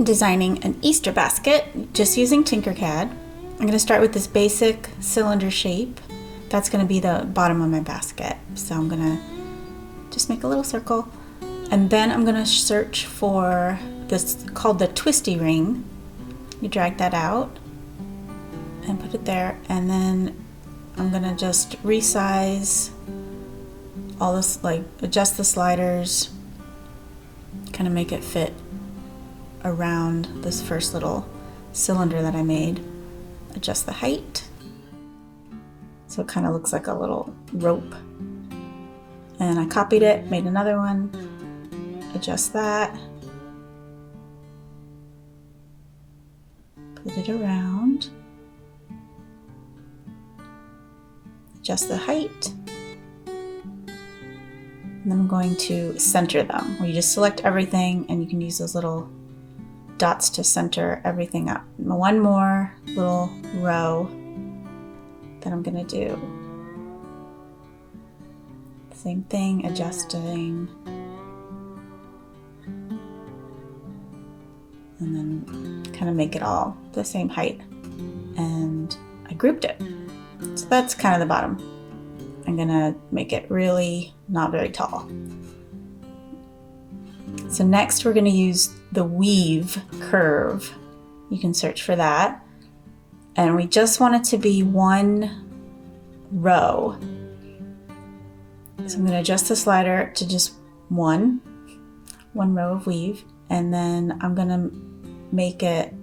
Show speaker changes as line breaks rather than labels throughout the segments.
designing an Easter basket just using Tinkercad. I'm going to start with this basic cylinder shape. That's going to be the bottom of my basket. So I'm going to just make a little circle, and then I'm going to search for this called the twisty ring. You drag that out and put it there, and then I'm going to just resize all this, like adjust the sliders, kind of make it fit around this first little cylinder that I made. Adjust the height so it kind of looks like a little rope. And I copied it, made another one, adjust that, put it around, adjust the height, and then I'm going to center them, where you just select everything and you can use those little dots to center everything up. One more little row that I'm going to do. Same thing, adjusting, and then kind of make it all the same height. And I grouped it. So that's kind of the bottom. I'm going to make it really not very tall. So next we're going to use the weave curve. You can search for that. And we just want it to be one row. So I'm going to adjust the slider to just one row of weave, and then I'm going to make it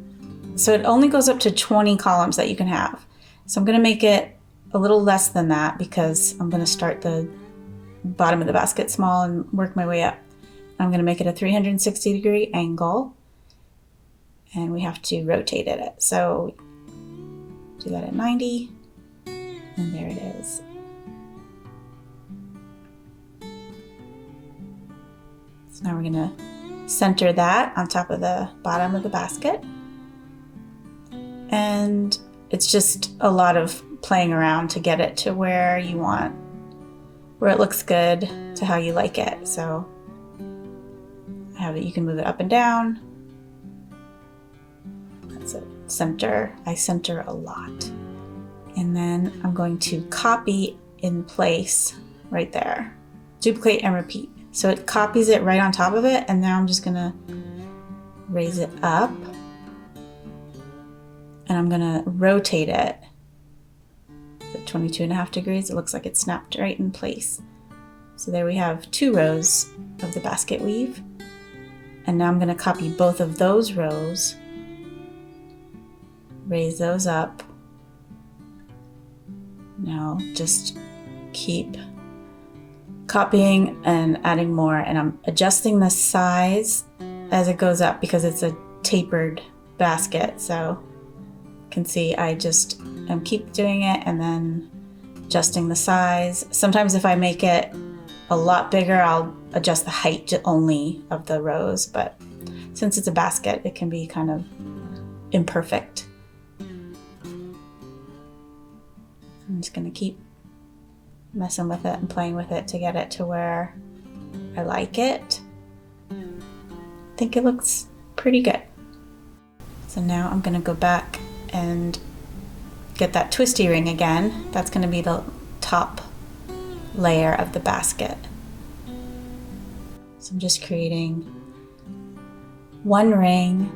so it only goes up to 20 columns that you can have. So I'm going to make it a little less than that because I'm going to start the bottom of the basket small and work my way up. I'm going to make it a 360-degree angle, and we have to rotate it. So do that at 90, and there it is. So now we're going to center that on top of the bottom of the basket. And it's just a lot of playing around to get it to where you want, where it looks good, to how you like it. So have it, you can move it up and down. That's it. Center. I center a lot. And then I'm going to copy in place right there. Duplicate and repeat. So it copies it right on top of it, and now I'm just gonna raise it up, and I'm gonna rotate it at 22.5 degrees. It looks like it snapped right in place. So there we have 2 rows of the basket weave. And now I'm going to copy both of those rows, raise those up. Now just keep copying and adding more, and I'm adjusting the size as it goes up because it's a tapered basket. So you can see I just keep doing it and then adjusting the size. Sometimes if I make it a lot bigger, I'll adjust the height only of the rows, but since it's a basket, it can be kind of imperfect. I'm just going to keep messing with it and playing with it to get it to where I like it. I think it looks pretty good. So now I'm going to go back and get that twisty ring again. That's going to be the top layer of the basket. So I'm just creating one ring,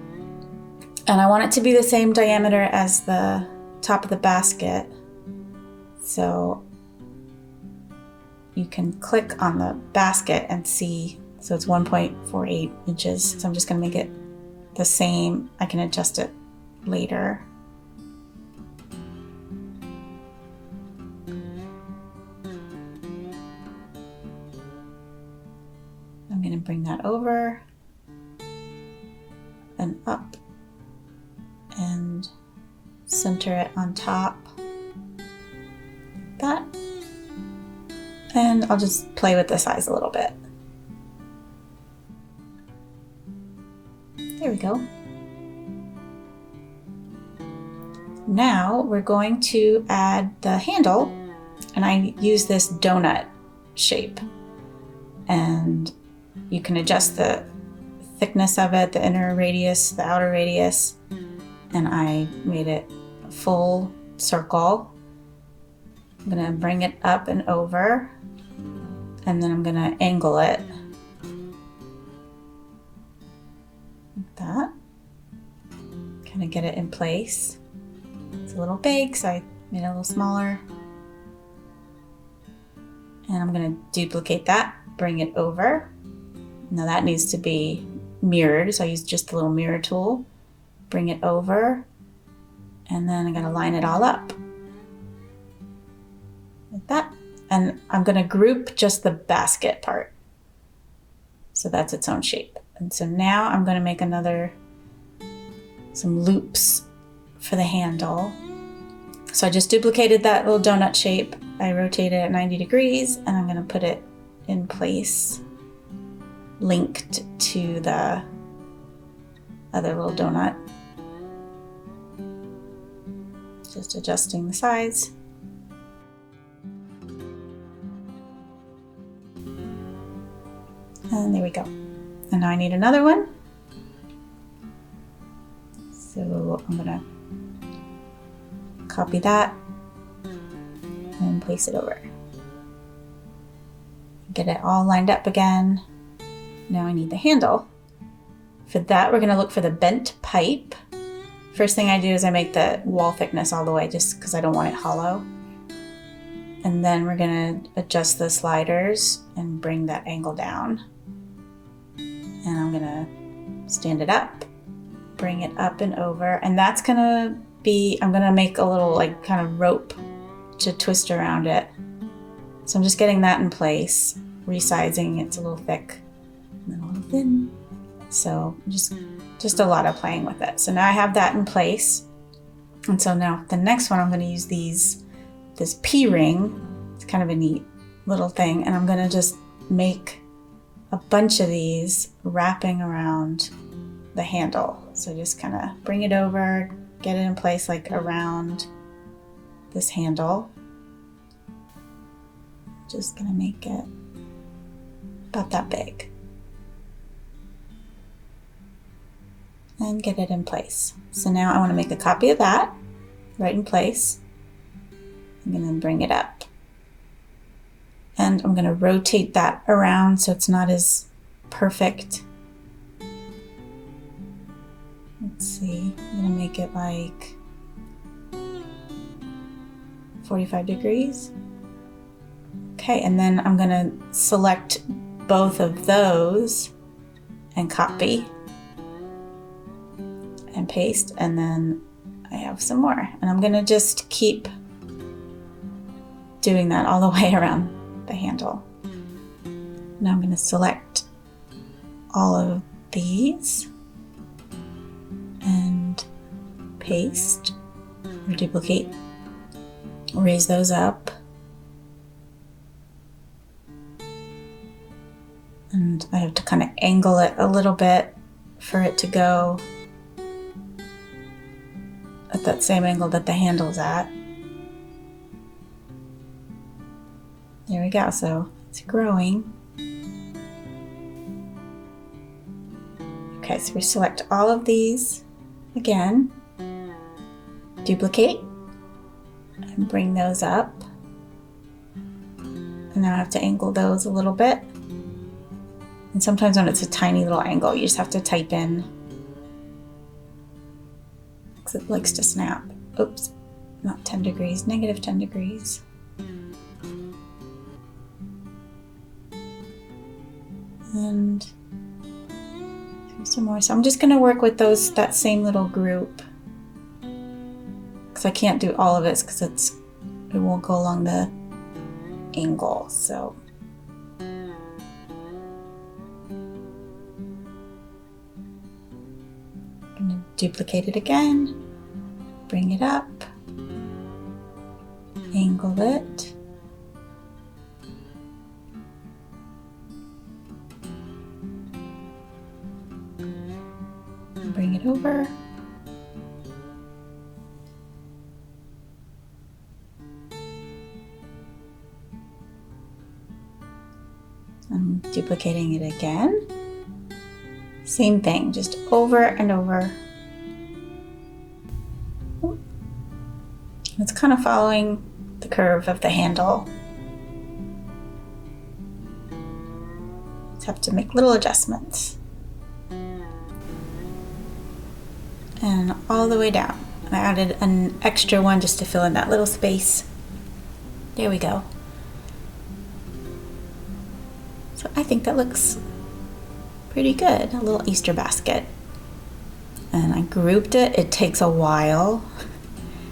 and I want it to be the same diameter as the top of the basket. So you can click on the basket and see, so it's 1.48 inches. So I'm just going to make it the same. I can adjust it later. I'm going to bring that over and up and center it on top. Like that. And I'll just play with the size a little bit. There we go. Now we're going to add the handle, and I use this donut shape. And you can adjust the thickness of it, the inner radius, the outer radius, and I made it a full circle. I'm gonna bring it up and over, and then I'm gonna angle it like that. Kind of get it in place. It's a little big, so I made it a little smaller. And I'm gonna duplicate that, bring it over. Now that needs to be mirrored, so I use just the little mirror tool. Bring it over, and then I'm gonna line it all up like that. And I'm gonna group just the basket part, so that's its own shape. And so now I'm gonna make some loops for the handle. So I just duplicated that little donut shape. I rotate it at 90 degrees, and I'm gonna put it in place, linked to the other little donut. Just adjusting the size. And there we go. And now I need another one. So I'm gonna copy that and place it over. Get it all lined up again. Now I need the handle. For that, we're gonna look for the bent pipe. First thing I do is I make the wall thickness all the way, just because I don't want it hollow. And then we're gonna adjust the sliders and bring that angle down. And I'm gonna stand it up, bring it up and over, and that's gonna be, I'm gonna make a little like kind of rope to twist around it. So I'm just getting that in place, resizing. It's a little thick and then a little thin. So just a lot of playing with it. So now I have that in place. And so now the next one, I'm gonna use this P-ring. It's kind of a neat little thing. And I'm gonna just make a bunch of these wrapping around the handle. So just kind of bring it over, get it in place like around this handle. Just gonna make it about that big. And get it in place. So now I want to make a copy of that right in place. I'm going to bring it up. And I'm going to rotate that around so it's not as perfect. Let's see, I'm going to make it like 45 degrees. Okay, and then I'm going to select both of those and copy and paste, and then I have some more, and I'm gonna just keep doing that all the way around the handle. Now I'm gonna select all of these and paste or duplicate, raise those up, and I have to kind of angle it a little bit for it to go at that same angle that the handle's at. There we go, so it's growing. Okay, so we select all of these again, duplicate, and bring those up. And now I have to angle those a little bit. And sometimes when it's a tiny little angle, you just have to type in, because it likes to snap. Oops, not 10 degrees, negative 10 degrees. And some more. So I'm just going to work with that same little group, because I can't do all of it because it won't go along the angle. So I'm going to duplicate it again, bring it up, angle it, bring it over, I'm duplicating it again, Same thing, just over and over. It's kind of following the curve of the handle. Just have to make little adjustments. And all the way down. I added an extra one just to fill in that little space. There we go. So I think that looks pretty good, a little Easter basket. And I grouped it. It takes a while.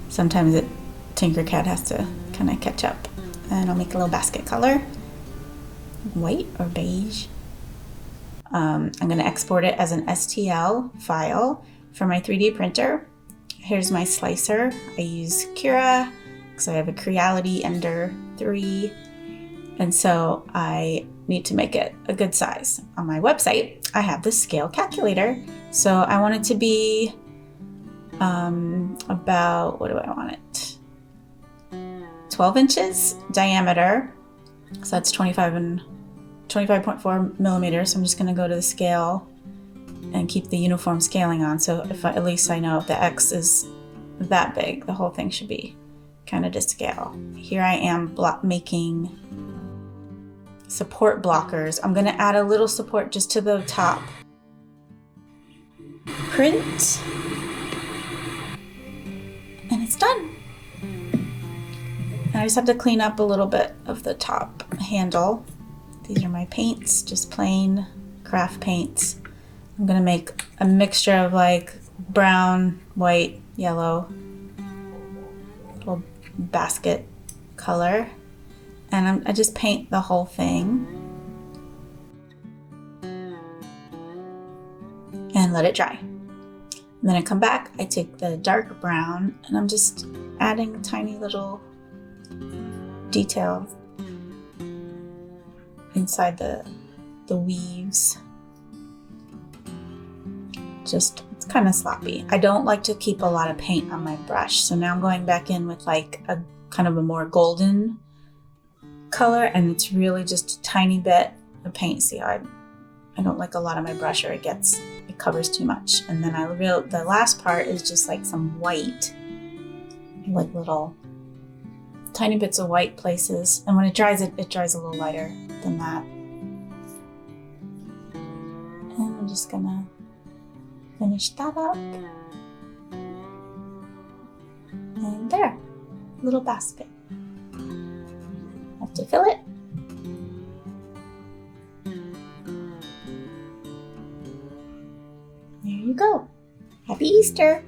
Sometimes Tinkercad has to kind of catch up. And I'll make a little basket color, white or beige. I'm going to export it as an STL file for my 3D printer. Here's my slicer. I use Cura because I have a Creality Ender 3. And so I need to make it a good size. On my website, I have the scale calculator. So I want it to be about, what do I want it? 12 inches diameter. So that's 25.4 millimeters. So I'm just going to go to the scale and keep the uniform scaling on. So at least I know if the X is that big, the whole thing should be kind of to scale. Here I am making support blockers. I'm going to add a little support just to the top. Print. And it's done. And I just have to clean up a little bit of the top handle. These are my paints, just plain craft paints. I'm going to make a mixture of like brown, white, yellow, little basket color. And I just paint the whole thing and let it dry. And then I come back, I take the dark brown and I'm just adding tiny little details inside the weaves. Just, it's kind of sloppy. I don't like to keep a lot of paint on my brush. So now I'm going back in with like a kind of a more golden color, and it's really just a tiny bit of paint. See how I don't like a lot of my brush or it covers too much. And then the last part is just like some white, like little tiny bits of white places. And when it dries, it dries a little lighter than that. And I'm just gonna finish that up. And there, little basket. Have to fill it. There you go. Happy Easter!